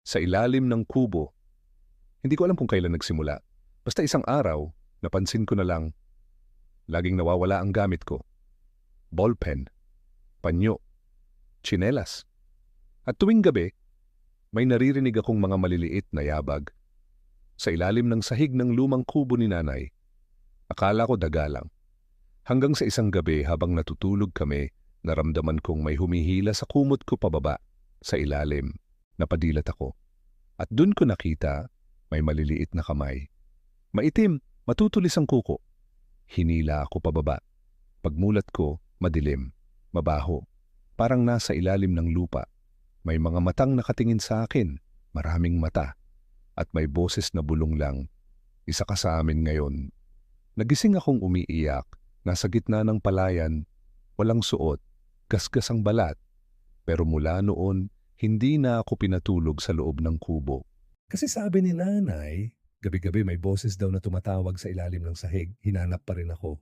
Sa ilalim ng kubo. Hindi ko alam kung kailan nagsimula. Basta isang araw, napansin ko na lang, laging nawawala ang gamit ko. Ballpen, panyo, tsinelas. At tuwing gabi, may naririnig akong mga maliliit na yabag. Sa ilalim ng sahig ng lumang kubo ni nanay, akala ko daga lang. Hanggang sa isang gabi habang natutulog kami, naramdaman kong may humihila sa kumot ko pababa, sa ilalim. Napadilat ako. At dun ko nakita, may maliliit na kamay. Maitim, matutulis ang kuko. Hinila ako pababa. Pagmulat ko, madilim, mabaho. Parang nasa ilalim ng lupa. May mga matang nakatingin sa akin, maraming mata. At may boses na bulong lang, isa ka sa amin ngayon. Nagising akong umiiyak, nasa gitna ng palayan, walang suot, gasgas ang balat. Pero mula noon, hindi na ako pinatulog sa loob ng kubo. Kasi sabi ni nanay, gabi-gabi may boses daw na tumatawag sa ilalim ng sahig, hinanap pa rin ako.